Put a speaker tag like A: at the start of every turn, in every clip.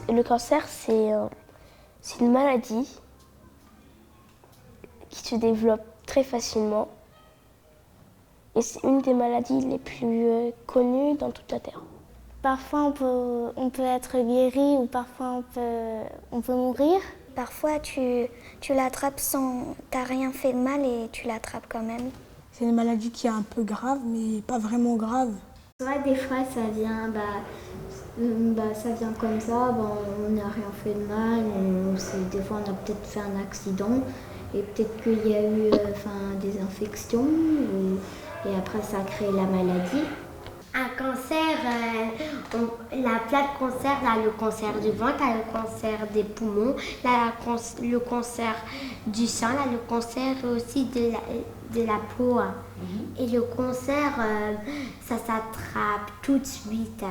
A: Le cancer, c'est une maladie qui se développe très facilement. Et c'est une des maladies les plus connues dans toute la Terre.
B: Parfois, on peut être guéri ou parfois on peut mourir.
C: Parfois, tu l'attrapes sans... T'as rien fait de mal et tu l'attrapes quand même.
D: C'est une maladie qui est un peu grave, mais pas vraiment grave.
B: C'est vrai, des fois, ça vient comme ça, on n'a rien fait de mal, des fois on a peut-être fait un accident et peut-être qu'il y a eu des infections et après ça a créé la maladie.
E: Un cancer, la plaque cancer, là, le cancer du ventre, là, le cancer des poumons, là, le cancer du sein, là, le cancer aussi de la peau. Et le cancer, ça s'attrape tout de suite.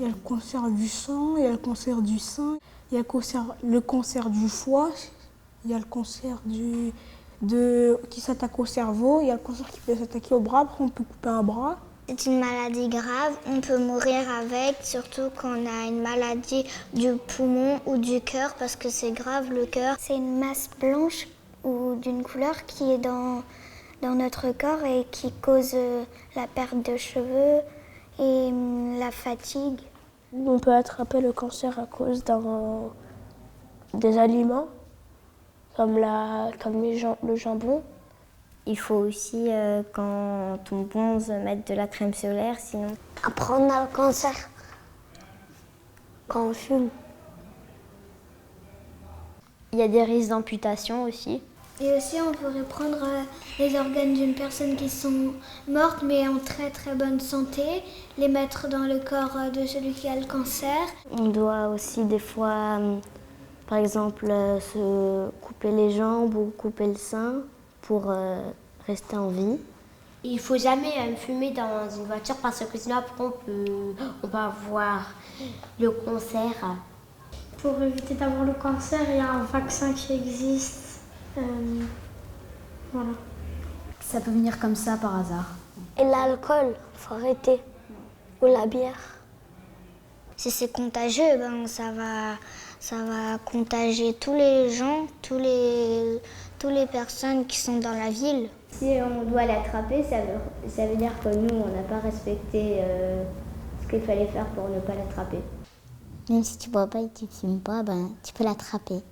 D: Il y a le cancer du sang, il y a le cancer du sein, il y a le cancer du foie, il y a le cancer qui s'attaque au cerveau, il y a le cancer qui peut s'attaquer au bras, après on peut couper un bras.
C: C'est une maladie grave, on peut mourir avec, surtout quand on a une maladie du poumon ou du cœur, parce que c'est grave le cœur. C'est une masse blanche ou d'une couleur qui est dans notre corps et qui cause la perte de cheveux et la fatigue.
A: On peut attraper le cancer à cause des aliments, comme le jambon.
B: Il faut aussi, quand on bronze, mettre de la crème solaire, sinon...
C: Après, on a le cancer quand on fume.
B: Il y a des risques d'amputation aussi.
C: Et aussi, on pourrait prendre les organes d'une personne qui sont mortes mais en très très bonne santé, les mettre dans le corps de celui qui a le cancer.
B: On doit aussi des fois, par exemple, se couper les jambes ou couper le sein pour rester en vie.
E: Il ne faut jamais fumer dans une voiture parce que sinon après on peut avoir le cancer.
C: Pour éviter d'avoir le cancer, il y a un vaccin qui existe. Voilà.
F: Ça peut venir comme ça par hasard.
C: Et l'alcool, faut arrêter. Ou la bière. Si c'est contagieux, ça va contagier tous les gens, tous les personnes qui sont dans la ville.
B: Si on doit l'attraper, ça veut dire que nous, on n'a pas respecté ce qu'il fallait faire pour ne pas l'attraper.
G: Même si tu bois pas et tu fumes pas, tu peux l'attraper.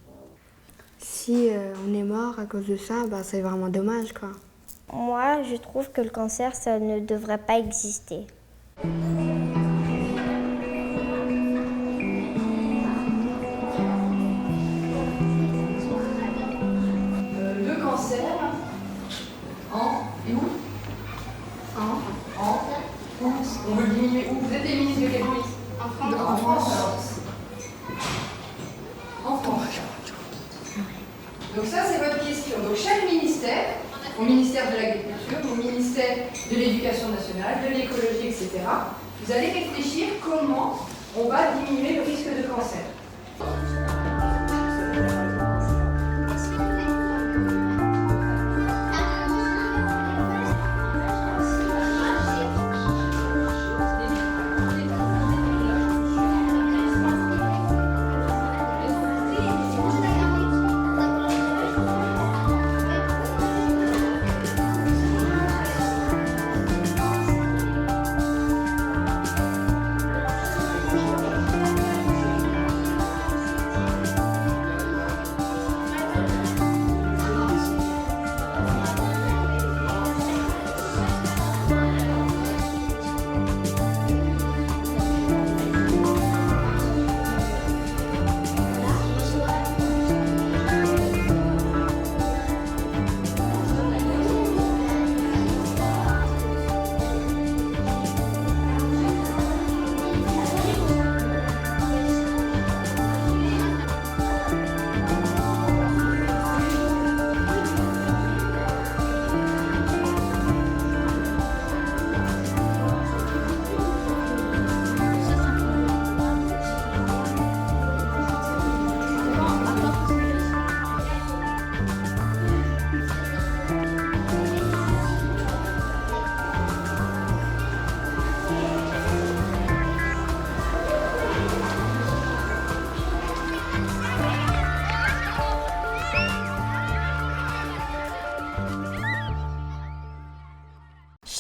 H: Si on est mort à cause de ça, c'est vraiment dommage, quoi.
B: Moi, je trouve que le cancer, ça ne devrait pas exister.
I: Le cancer, et où où on veut le diminuer où? Vous êtes les ministres de quel pays? En France. En France. Donc ça, c'est votre question. Donc chaque ministère, au ministère de l'Agriculture, au ministère de l'Éducation nationale, de l'écologie, etc., vous allez réfléchir comment on va diminuer le risque de cancer.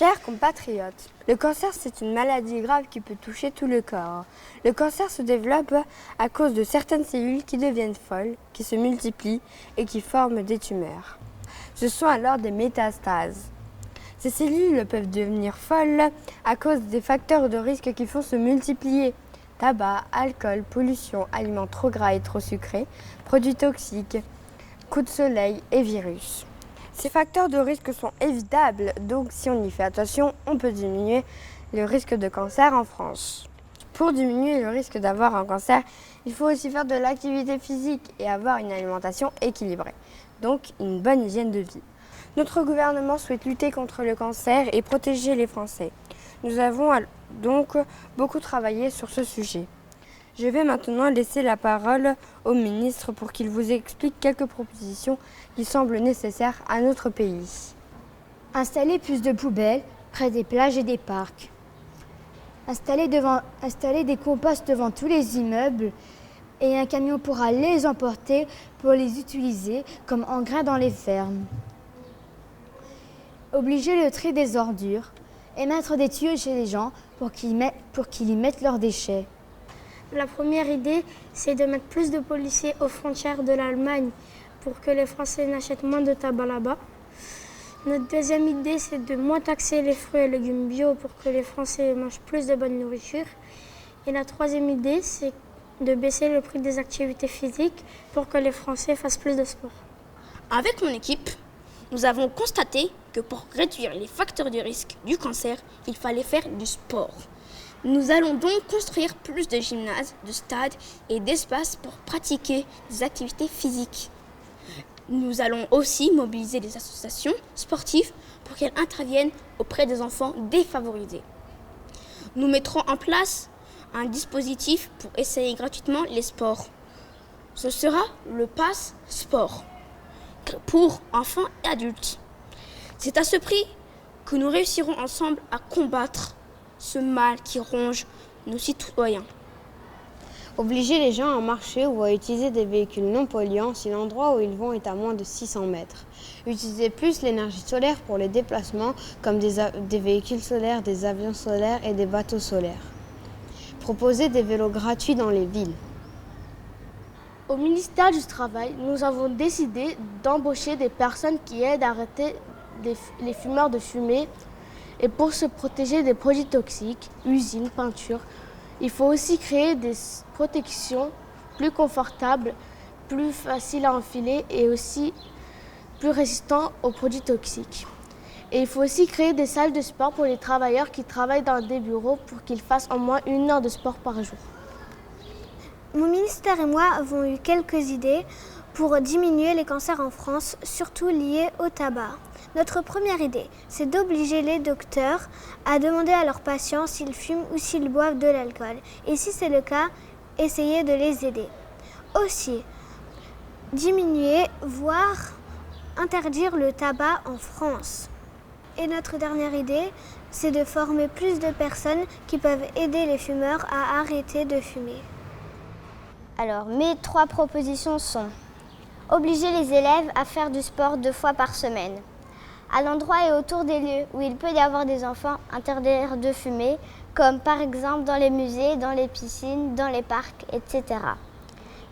H: Chers compatriotes, le cancer c'est une maladie grave qui peut toucher tout le corps. Le cancer se développe à cause de certaines cellules qui deviennent folles, qui se multiplient et qui forment des tumeurs. Ce sont alors des métastases. Ces cellules peuvent devenir folles à cause des facteurs de risque qui font se multiplier. Tabac, alcool, pollution, aliments trop gras et trop sucrés, produits toxiques, coups de soleil et virus. Ces facteurs de risque sont évitables, donc si on y fait attention, on peut diminuer le risque de cancer en France. Pour diminuer le risque d'avoir un cancer, il faut aussi faire de l'activité physique et avoir une alimentation équilibrée, donc une bonne hygiène de vie. Notre gouvernement souhaite lutter contre le cancer et protéger les Français. Nous avons donc beaucoup travaillé sur ce sujet. Je vais maintenant laisser la parole au ministre pour qu'il vous explique quelques propositions qui semblent nécessaires à notre pays.
F: Installer plus de poubelles près des plages et des parcs. Installer des composts devant tous les immeubles et un camion pourra les emporter pour les utiliser comme engrais dans les fermes. Obliger le tri des ordures et mettre des tuyaux chez les gens pour qu'ils y mettent leurs déchets.
A: La première idée, c'est de mettre plus de policiers aux frontières de l'Allemagne pour que les Français n'achètent moins de tabac là-bas. Notre deuxième idée, c'est de moins taxer les fruits et légumes bio pour que les Français mangent plus de bonne nourriture. Et la troisième idée, c'est de baisser le prix des activités physiques pour que les Français fassent plus de sport.
J: Avec mon équipe, nous avons constaté que pour réduire les facteurs de risque du cancer, il fallait faire du sport. Nous allons donc construire plus de gymnases, de stades et d'espaces pour pratiquer des activités physiques. Nous allons aussi mobiliser les associations sportives pour qu'elles interviennent auprès des enfants défavorisés. Nous mettrons en place un dispositif pour essayer gratuitement les sports. Ce sera le Pass Sport pour enfants et adultes. C'est à ce prix que nous réussirons ensemble à combattre ce mal qui ronge nos citoyens.
H: Obliger les gens à marcher ou à utiliser des véhicules non polluants si l'endroit où ils vont est à moins de 600 mètres. Utiliser plus l'énergie solaire pour les déplacements comme des véhicules solaires, des avions solaires et des bateaux solaires. Proposer des vélos gratuits dans les villes.
K: Au ministère du Travail, nous avons décidé d'embaucher des personnes qui aident à arrêter les fumeurs de fumer. Et pour se protéger des produits toxiques, usines, peintures, il faut aussi créer des protections plus confortables, plus faciles à enfiler et aussi plus résistantes aux produits toxiques. Et il faut aussi créer des salles de sport pour les travailleurs qui travaillent dans des bureaux pour qu'ils fassent au moins 1 heure de sport par jour.
C: Mon ministère et moi avons eu quelques idées pour diminuer les cancers en France, surtout liés au tabac. Notre première idée, c'est d'obliger les docteurs à demander à leurs patients s'ils fument ou s'ils boivent de l'alcool. Et si c'est le cas, essayer de les aider. Aussi, diminuer, voire interdire le tabac en France. Et notre dernière idée, c'est de former plus de personnes qui peuvent aider les fumeurs à arrêter de fumer.
L: Alors, mes 3 propositions sont obliger les élèves à faire du sport 2 fois par semaine. À l'endroit et autour des lieux où il peut y avoir des enfants, interdire de fumer, comme par exemple dans les musées, dans les piscines, dans les parcs, etc.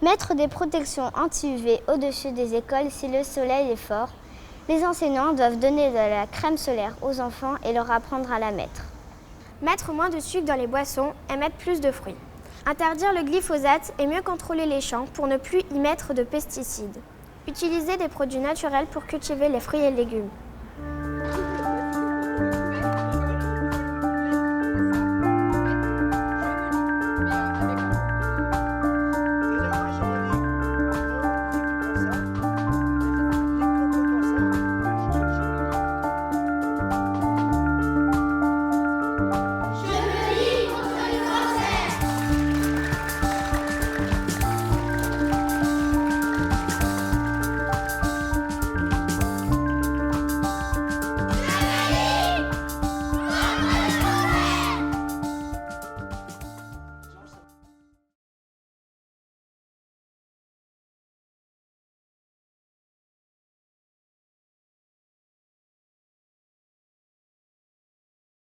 L: Mettre des protections anti-UV au-dessus des écoles si le soleil est fort. Les enseignants doivent donner de la crème solaire aux enfants et leur apprendre à la mettre.
A: Mettre moins de sucre dans les boissons et mettre plus de fruits. Interdire le glyphosate et mieux contrôler les champs pour ne plus y mettre de pesticides. Utiliser des produits naturels pour cultiver les fruits et légumes.